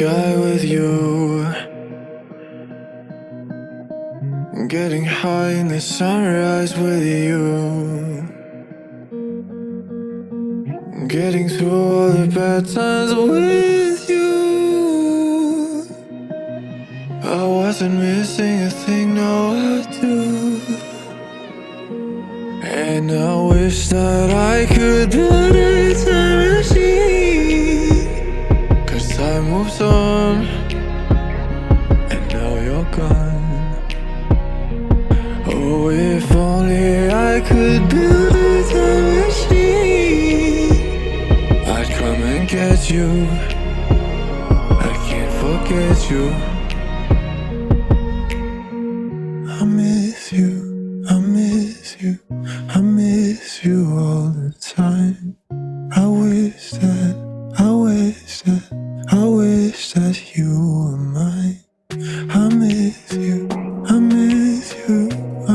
sky with you, getting high in the sunrise with you, getting through all the bad times with you. I wasn't missing a thing, now I do. And I wish that I could build a time machine, 'cause time moves on, and now you're gone. Oh, if only I could build a time machine, I'd come and get you. I can't forget you. I miss you, I miss you, I miss you all the time. I wish that, I wish that, I wish that you were mine. I miss you, I miss you,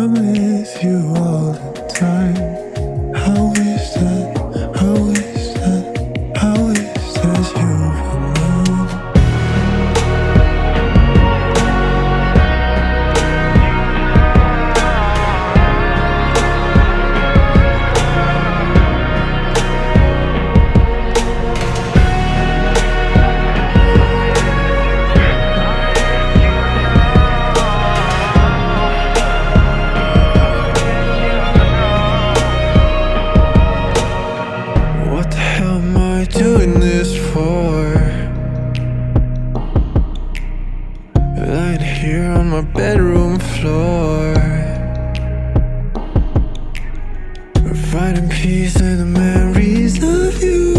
I miss you all the time. I wish that, I wish that, I wish that you were mine. What the hell am I doing this for? Lying here on my bedroom floor, finding peace in the memories of you.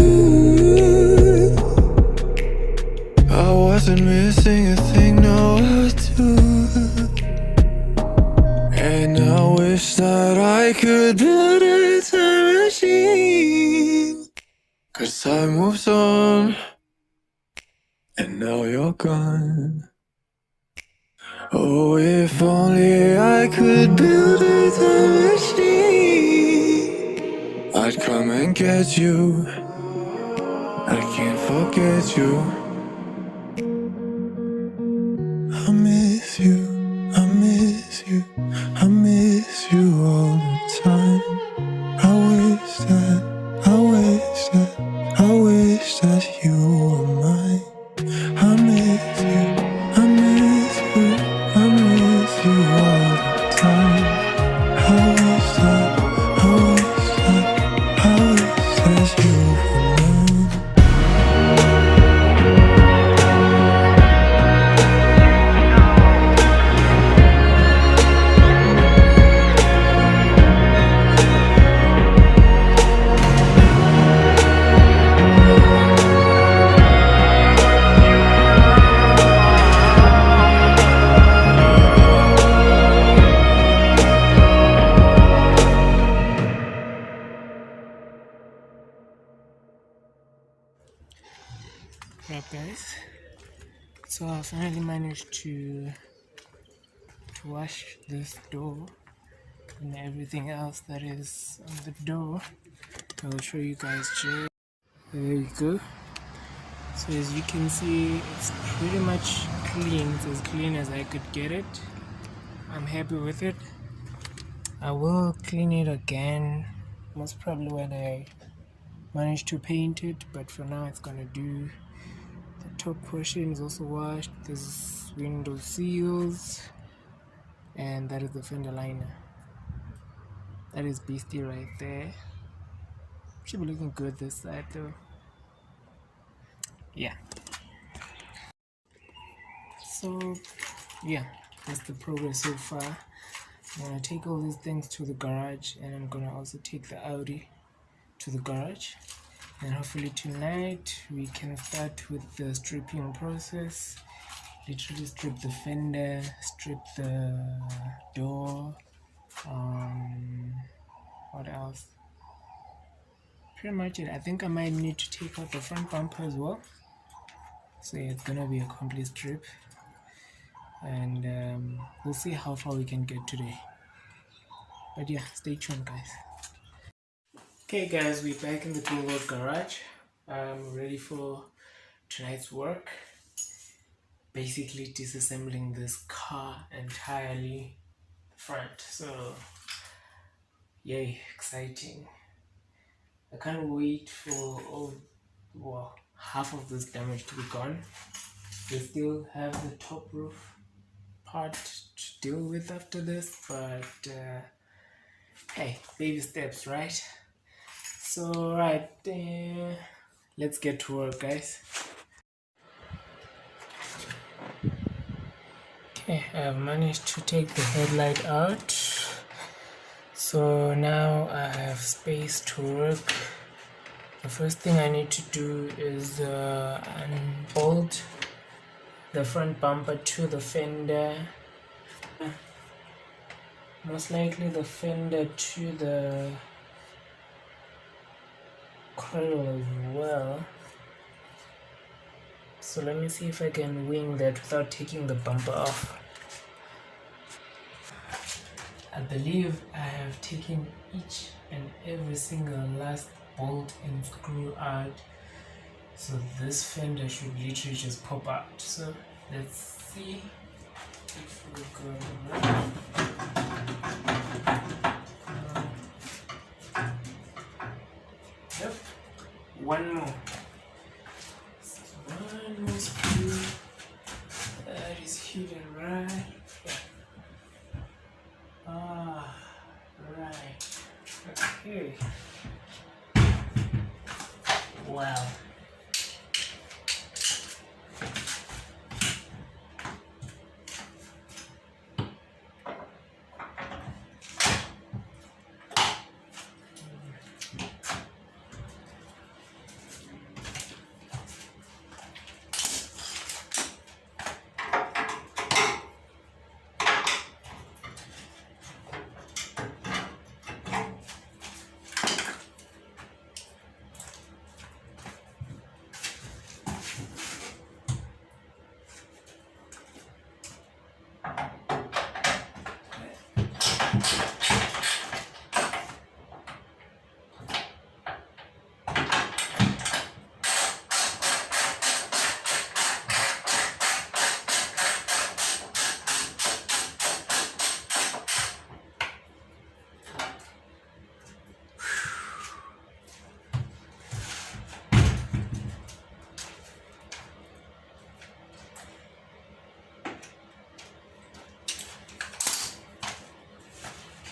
I wasn't missing a thing, no I do. And I wish that I could build a time machine, 'cause time moves on, and now you're gone. Oh, if only I could build a time machine, I'd come and get you. I can't forget you. I miss you, I miss you, I miss you all the time. I wish that, I wish that, I wish that you were mine. I miss you, I miss you, I miss you all the time. I wish that, I wish that, I wish that you were mine. Right, guys, so I finally managed to wash this door and everything else that is on the door. I'll show you guys. There you go. So as you can see, it's pretty much clean. It's as clean as I could get it. I'm happy with it. I will clean it again, most probably when I manage to paint it, but for now it's gonna do. The top portion is also washed. There's window seals, and that is the fender liner. That is beastie right there. Should be looking good this side though. Yeah. So yeah, that's the progress so far. I'm gonna take all these things to the garage, and I'm gonna also take the Audi to the garage, and hopefully tonight we can start with the stripping process. Literally strip the fender, strip the door, what else? Pretty much it. I think I might need to take out the front bumper as well. So yeah, it's gonna be a complete strip, and we'll see how far we can get today. But yeah, stay tuned, guys. Okay guys, we're back in the Google garage. I'm ready for tonight's work. basically disassembling this car entirely front. So yay, exciting. I can't wait for half of this damage to be gone. We still have the top roof part to deal with after this, but hey, baby steps, right? So right, let's get to work, guys. Okay, I've managed to take the headlight out, so now I have space to work. The first thing I need to do is unbolt the front bumper to the fender, most likely the fender to the cradle as well. So let me see if I can wing that without taking the bumper off. I believe I have taken each and every single last bolt and screw out, so this fender should literally just pop out. So let's see if we go right. Yep, one more. One more screw that is hidden right here. Right. Okay. Wow.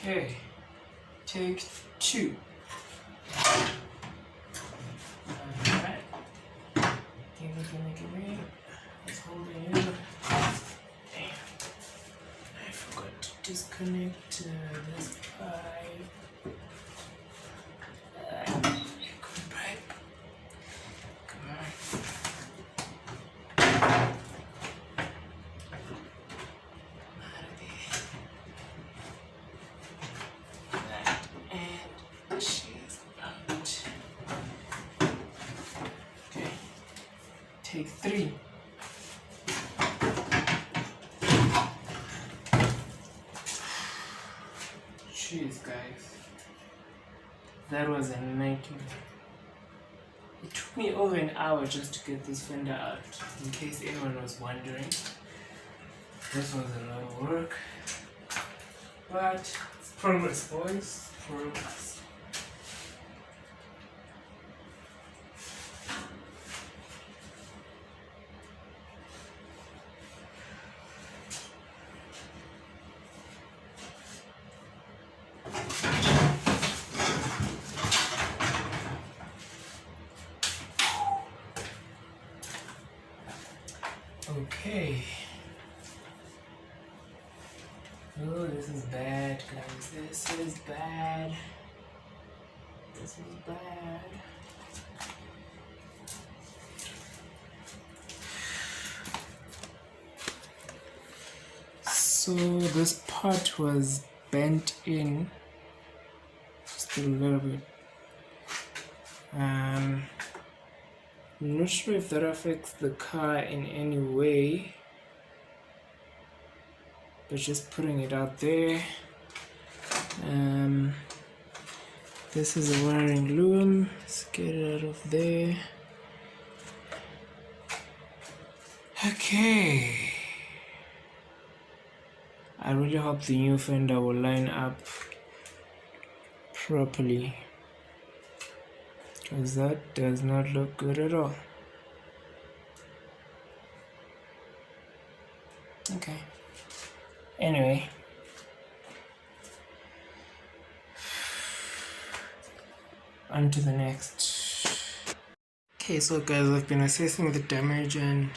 Okay, take two. Alright. Give me. Let's hold it in. Damn. I forgot to disconnect this pipe. Good pipe. Come on. Out of there. And she's out. Okay. Take three. Jeez, guys. That was a nightmare. It took me over an hour just to get this fender out, in case anyone was wondering. This was a lot of work. But it's progress, boys. Progress. Okay. Oh, this is bad, guys. This is bad. This is bad. So this part was bent in just a little bit. I'm not sure if that affects the car in any way, but just putting it out there. This is a wiring loom. Let's get it out of there. Okay. I really hope the new fender will line up properly, because that does not look good at all. Okay. Anyway. On to the next. Okay, so guys, I've been assessing the damage, and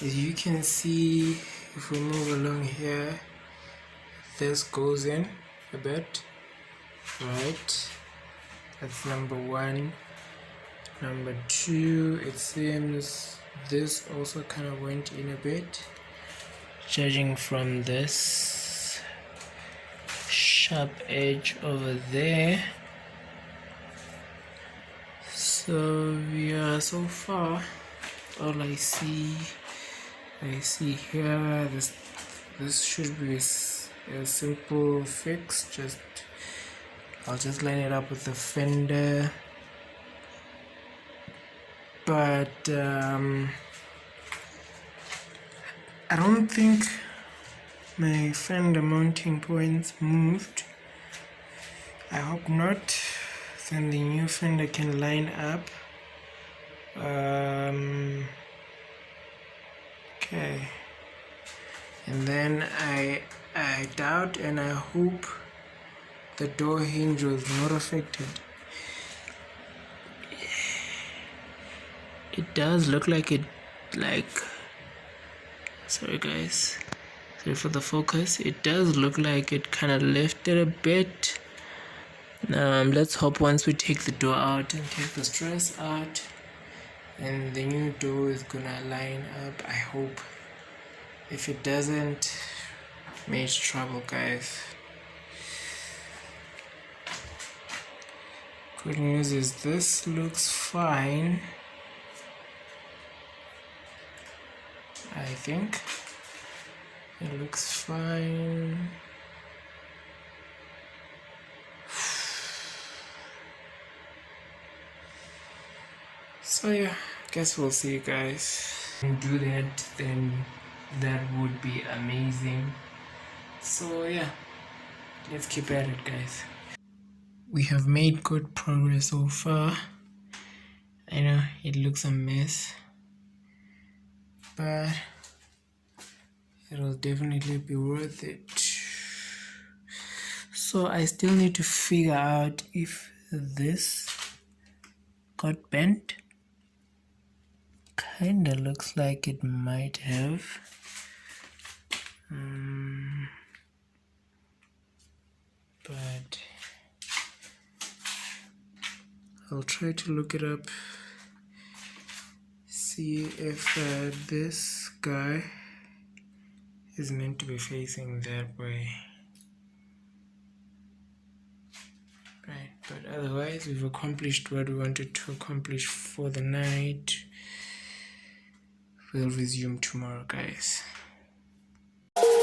as you can see, if we move along here, this goes in a bit, right? That's number one. Number two, it seems this also kind of went in a bit, judging from this sharp edge over there. So yeah, so far all I see here, this should be a simple fix. I'll just line it up with the fender, but I don't think my fender mounting points moved. I hope not. Then the new fender can line up. Okay, and then I doubt and I hope the door hinge was not affected. It does look like it, sorry guys, sorry for the focus, it does look like it kind of lifted a bit. Let's hope once we take the door out and take the stress out, and the new door is gonna line up. I hope. If it doesn't, major trouble, guys. Good news is this looks fine. I think it looks fine. So yeah, guess we'll see, guys. Do that, then that would be amazing. So yeah, let's keep at it, guys. We have made good progress so far. I know it looks a mess, but it'll definitely be worth it. So I still need to figure out if this got bent. Kinda looks like it might have. But I'll try to look it up, see if this guy is meant to be facing that way. Right, but otherwise we've accomplished what we wanted to accomplish for the night. We'll resume tomorrow, guys. Everybody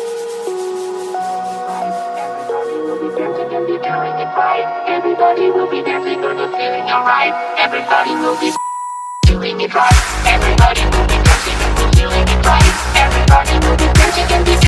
will be dancing and be doing it right. Everybody will be dancing and be feeling alright. Everybody will be doing it right. Everybody will be dancing and be feeling it right. Everybody will be dancing and be